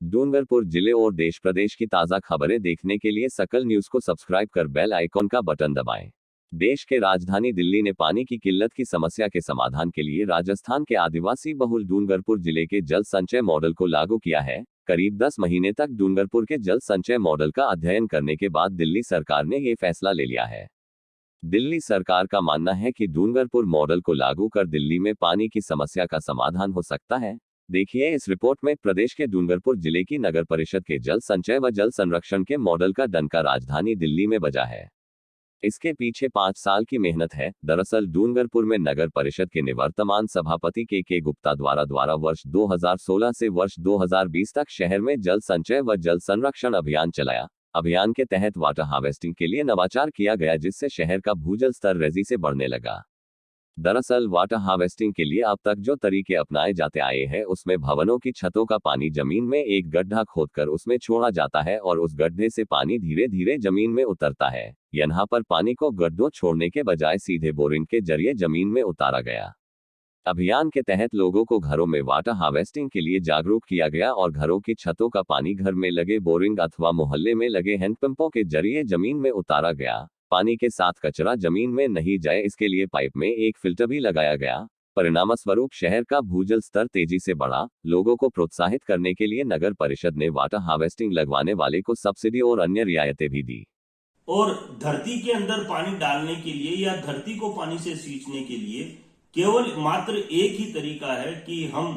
डूंगरपुर जिले और देश प्रदेश की ताज़ा खबरें देखने के लिए सकल न्यूज को सब्सक्राइब कर बेल आइकॉन का बटन दबाएं। देश के राजधानी दिल्ली ने पानी की किल्लत की समस्या के समाधान के लिए राजस्थान के आदिवासी बहुल डूंगरपुर जिले के जल संचय मॉडल को लागू किया है। करीब 10 महीने तक डूंगरपुर के जल संचय मॉडल का अध्ययन करने के बाद दिल्ली सरकार ने ये फैसला ले लिया है। दिल्ली सरकार का मानना है कि डूंगरपुर मॉडल को लागू कर दिल्ली में पानी की समस्या का समाधान हो सकता है। देखिए इस रिपोर्ट में प्रदेश के डूंगरपुर जिले की नगर परिषद के जल संचय व जल संरक्षण के मॉडल का डंका राजधानी दिल्ली में बजा है। इसके पीछे 5 साल की मेहनत है। दरअसल डूंगरपुर में नगर परिषद के निवर्तमान सभापति के गुप्ता द्वारा वर्ष 2016 से वर्ष 2020 तक शहर में जल संचय व जल संरक्षण अभियान चलाया। अभियान के तहत वाटर हार्वेस्टिंग के लिए नवाचार किया गया, जिससे शहर का भूजल स्तर रेजी से बढ़ने लगा। दरअसल वाटर हार्वेस्टिंग के लिए अब तक जो तरीके अपनाए जाते आए हैं उसमें भवनों की छतों का पानी जमीन में एक गड्ढा खोदकर उसमें छोड़ा जाता है और उस गड्ढे से पानी धीरे धीरे जमीन में उतरता है। यहाँ पर पानी को गड्ढों छोड़ने के बजाय सीधे बोरिंग के जरिए जमीन में उतारा गया। अभियान के तहत लोगों को घरों में वाटर हार्वेस्टिंग के लिए जागरूक किया गया और घरों की छतों का पानी घर में लगे बोरिंग अथवा मोहल्ले में लगे हैंडपंपों के जरिए जमीन में उतारा गया। पानी के साथ कचरा जमीन में नहीं जाए इसके लिए पाइप में एक फिल्टर भी लगाया गया। परिणामस्वरूप शहर का भूजल स्तर तेजी से बढ़ा। लोगों को प्रोत्साहित करने के लिए नगर परिषद ने वाटर हार्वेस्टिंग लगवाने वाले को सब्सिडी और अन्य रियायतें भी दी। और धरती के अंदर पानी डालने के लिए या धरती को पानी से सींचने के लिए केवल मात्र एक ही तरीका है कि हम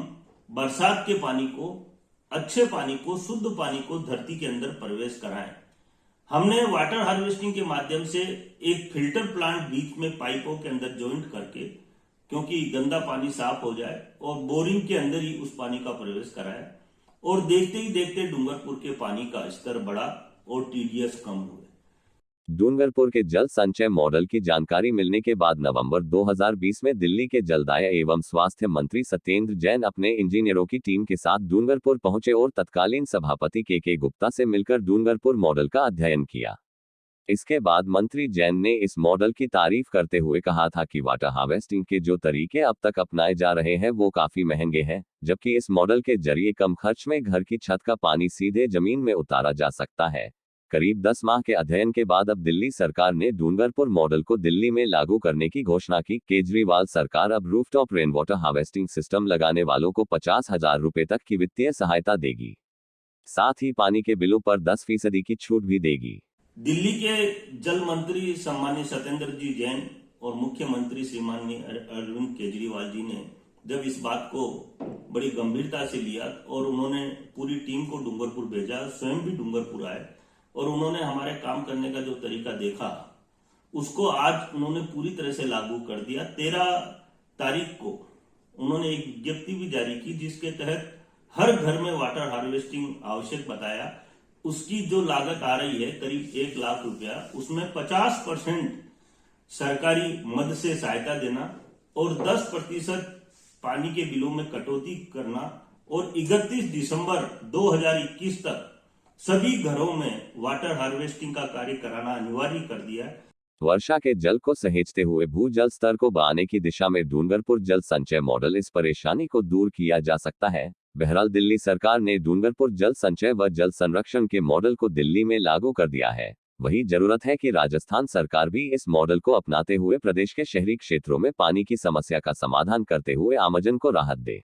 बरसात के पानी को, अच्छे पानी को, शुद्ध पानी को धरती के अंदर प्रवेश कराएं। हमने वाटर हार्वेस्टिंग के माध्यम से एक फिल्टर प्लांट बीच में पाइपों के अंदर ज्वाइंट करके, क्योंकि गंदा पानी साफ हो जाए, और बोरिंग के अंदर ही उस पानी का प्रवेश कराया। और देखते ही देखते डूंगरपुर के पानी का स्तर बढ़ा और टीडीएस कम हुए। डूंगरपुर के जल संचय मॉडल की जानकारी मिलने के बाद नवंबर 2020 में दिल्ली के जलदाय एवं स्वास्थ्य मंत्री सत्येंद्र जैन अपने इंजीनियरों की टीम के साथ डूंगरपुर पहुंचे और तत्कालीन सभापति के गुप्ता से मिलकर डूंगरपुर मॉडल का अध्ययन किया। इसके बाद मंत्री जैन ने इस मॉडल की तारीफ करते हुए कहा था कि वाटर हार्वेस्टिंग के जो तरीके अब तक अपनाए जा रहे हैं वो काफी महंगे हैं, जबकि इस मॉडल के जरिए कम खर्च में घर की छत का पानी सीधे जमीन में उतारा जा सकता है। करीब 10 माह के अध्ययन के बाद अब दिल्ली सरकार ने डूंगरपुर मॉडल को दिल्ली में लागू करने की घोषणा की। केजरीवाल सरकार अब rooftop rain water harvesting system लगाने वालों को 50,000 रुपए तक की वित्तीय सहायता देगी। साथ ही पानी के बिलों पर 10% की छूट भी देगी। दिल्ली के जल मंत्री सम्मानीय सत्येंद्र जी जैन और मुख्यमंत्री श्रीमान अरविंद केजरीवाल जी ने जब इस बात को बड़ी गंभीरता से लिया और उन्होंने पूरी टीम को डूंगरपुर भेजा, स्वयं भी डूंगरपुर आए और उन्होंने हमारे काम करने का जो तरीका देखा उसको आज उन्होंने पूरी तरह से लागू कर दिया। 13 तारीख को उन्होंने एक विज्ञप्ति भी जारी की जिसके तहत हर घर में वाटर हार्वेस्टिंग आवश्यक बताया। उसकी जो लागत आ रही है करीब 1 लाख रुपया, उसमें 50% सरकारी मद से सहायता देना और 10% पानी के बिलों में कटौती करना और 31 दिसंबर 2021 तक सभी घरों में वाटर हार्वेस्टिंग का कार्य कराना अनिवार्य कर दिया। वर्षा के जल को सहेजते हुए भूजल स्तर को बढ़ाने की दिशा में डूंगरपुर जल संचय मॉडल इस परेशानी को दूर किया जा सकता है। बहरहाल दिल्ली सरकार ने डूंगरपुर जल संचय व जल संरक्षण के मॉडल को दिल्ली में लागू कर दिया है। वही जरूरत है कि राजस्थान सरकार भी इस मॉडल को अपनाते हुए प्रदेश के शहरी क्षेत्रों में पानी की समस्या का समाधान करते हुए आमजन को राहत दे।